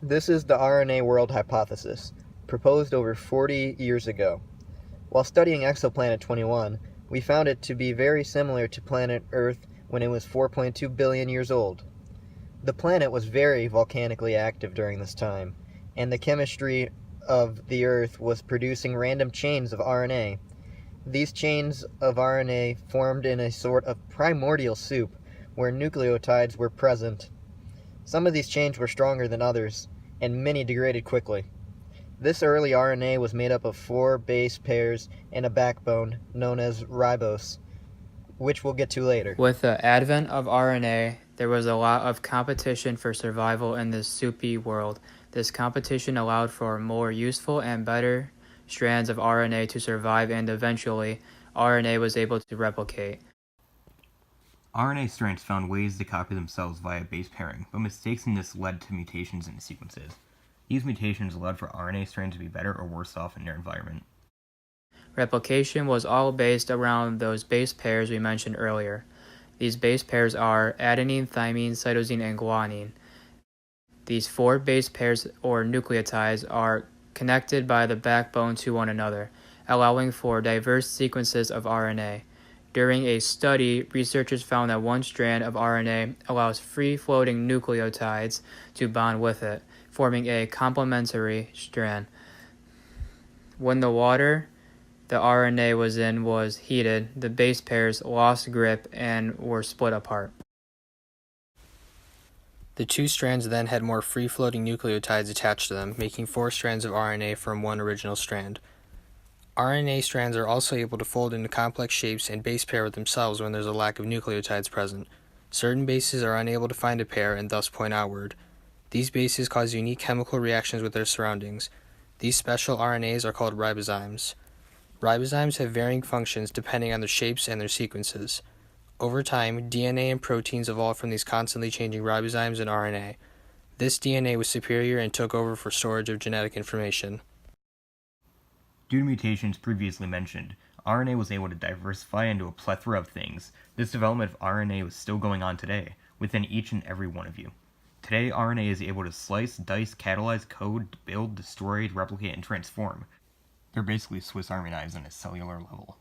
This is the RNA world hypothesis, proposed over 40 years ago. While studying exoplanet 21, we found it to be very similar to planet Earth when it was 4.2 billion years old. The planet was very volcanically active during this time, and the chemistry of the Earth was producing random chains of RNA. These chains of RNA formed in a sort of primordial soup where nucleotides were present. Some of these chains were stronger than others, and many degraded quickly. This early RNA was made up of 4 base pairs and a backbone known as ribose, which we'll get to later. With the advent of RNA, there was a lot of competition for survival in this soupy world. This competition allowed for more useful and better strands of RNA to survive, and eventually, RNA was able to replicate. RNA strands found ways to copy themselves via base pairing, but mistakes in this led to mutations in the sequences. These mutations allowed for RNA strands to be better or worse off in their environment. Replication was all based around those base pairs we mentioned earlier. These base pairs are adenine, thymine, cytosine, and guanine. These 4 base pairs or nucleotides are connected by the backbone to one another, allowing for diverse sequences of RNA. During a study, researchers found that one strand of RNA allows free-floating nucleotides to bond with it, forming a complementary strand. When the water the RNA was in was heated, the base pairs lost grip and were split apart. The 2 strands then had more free-floating nucleotides attached to them, making 4 strands of RNA from one original strand. RNA strands are also able to fold into complex shapes and base pair with themselves when there's a lack of nucleotides present. Certain bases are unable to find a pair and thus point outward. These bases cause unique chemical reactions with their surroundings. These special RNAs are called ribozymes. Ribozymes have varying functions depending on their shapes and their sequences. Over time, DNA and proteins evolved from these constantly changing ribozymes and RNA. This DNA was superior and took over for storage of genetic information. Due to mutations previously mentioned, RNA was able to diversify into a plethora of things. This development of RNA was still going on today, within each and every one of you. Today, RNA is able to slice, dice, catalyze, code, build, destroy, replicate, and transform. They're basically Swiss Army knives on a cellular level.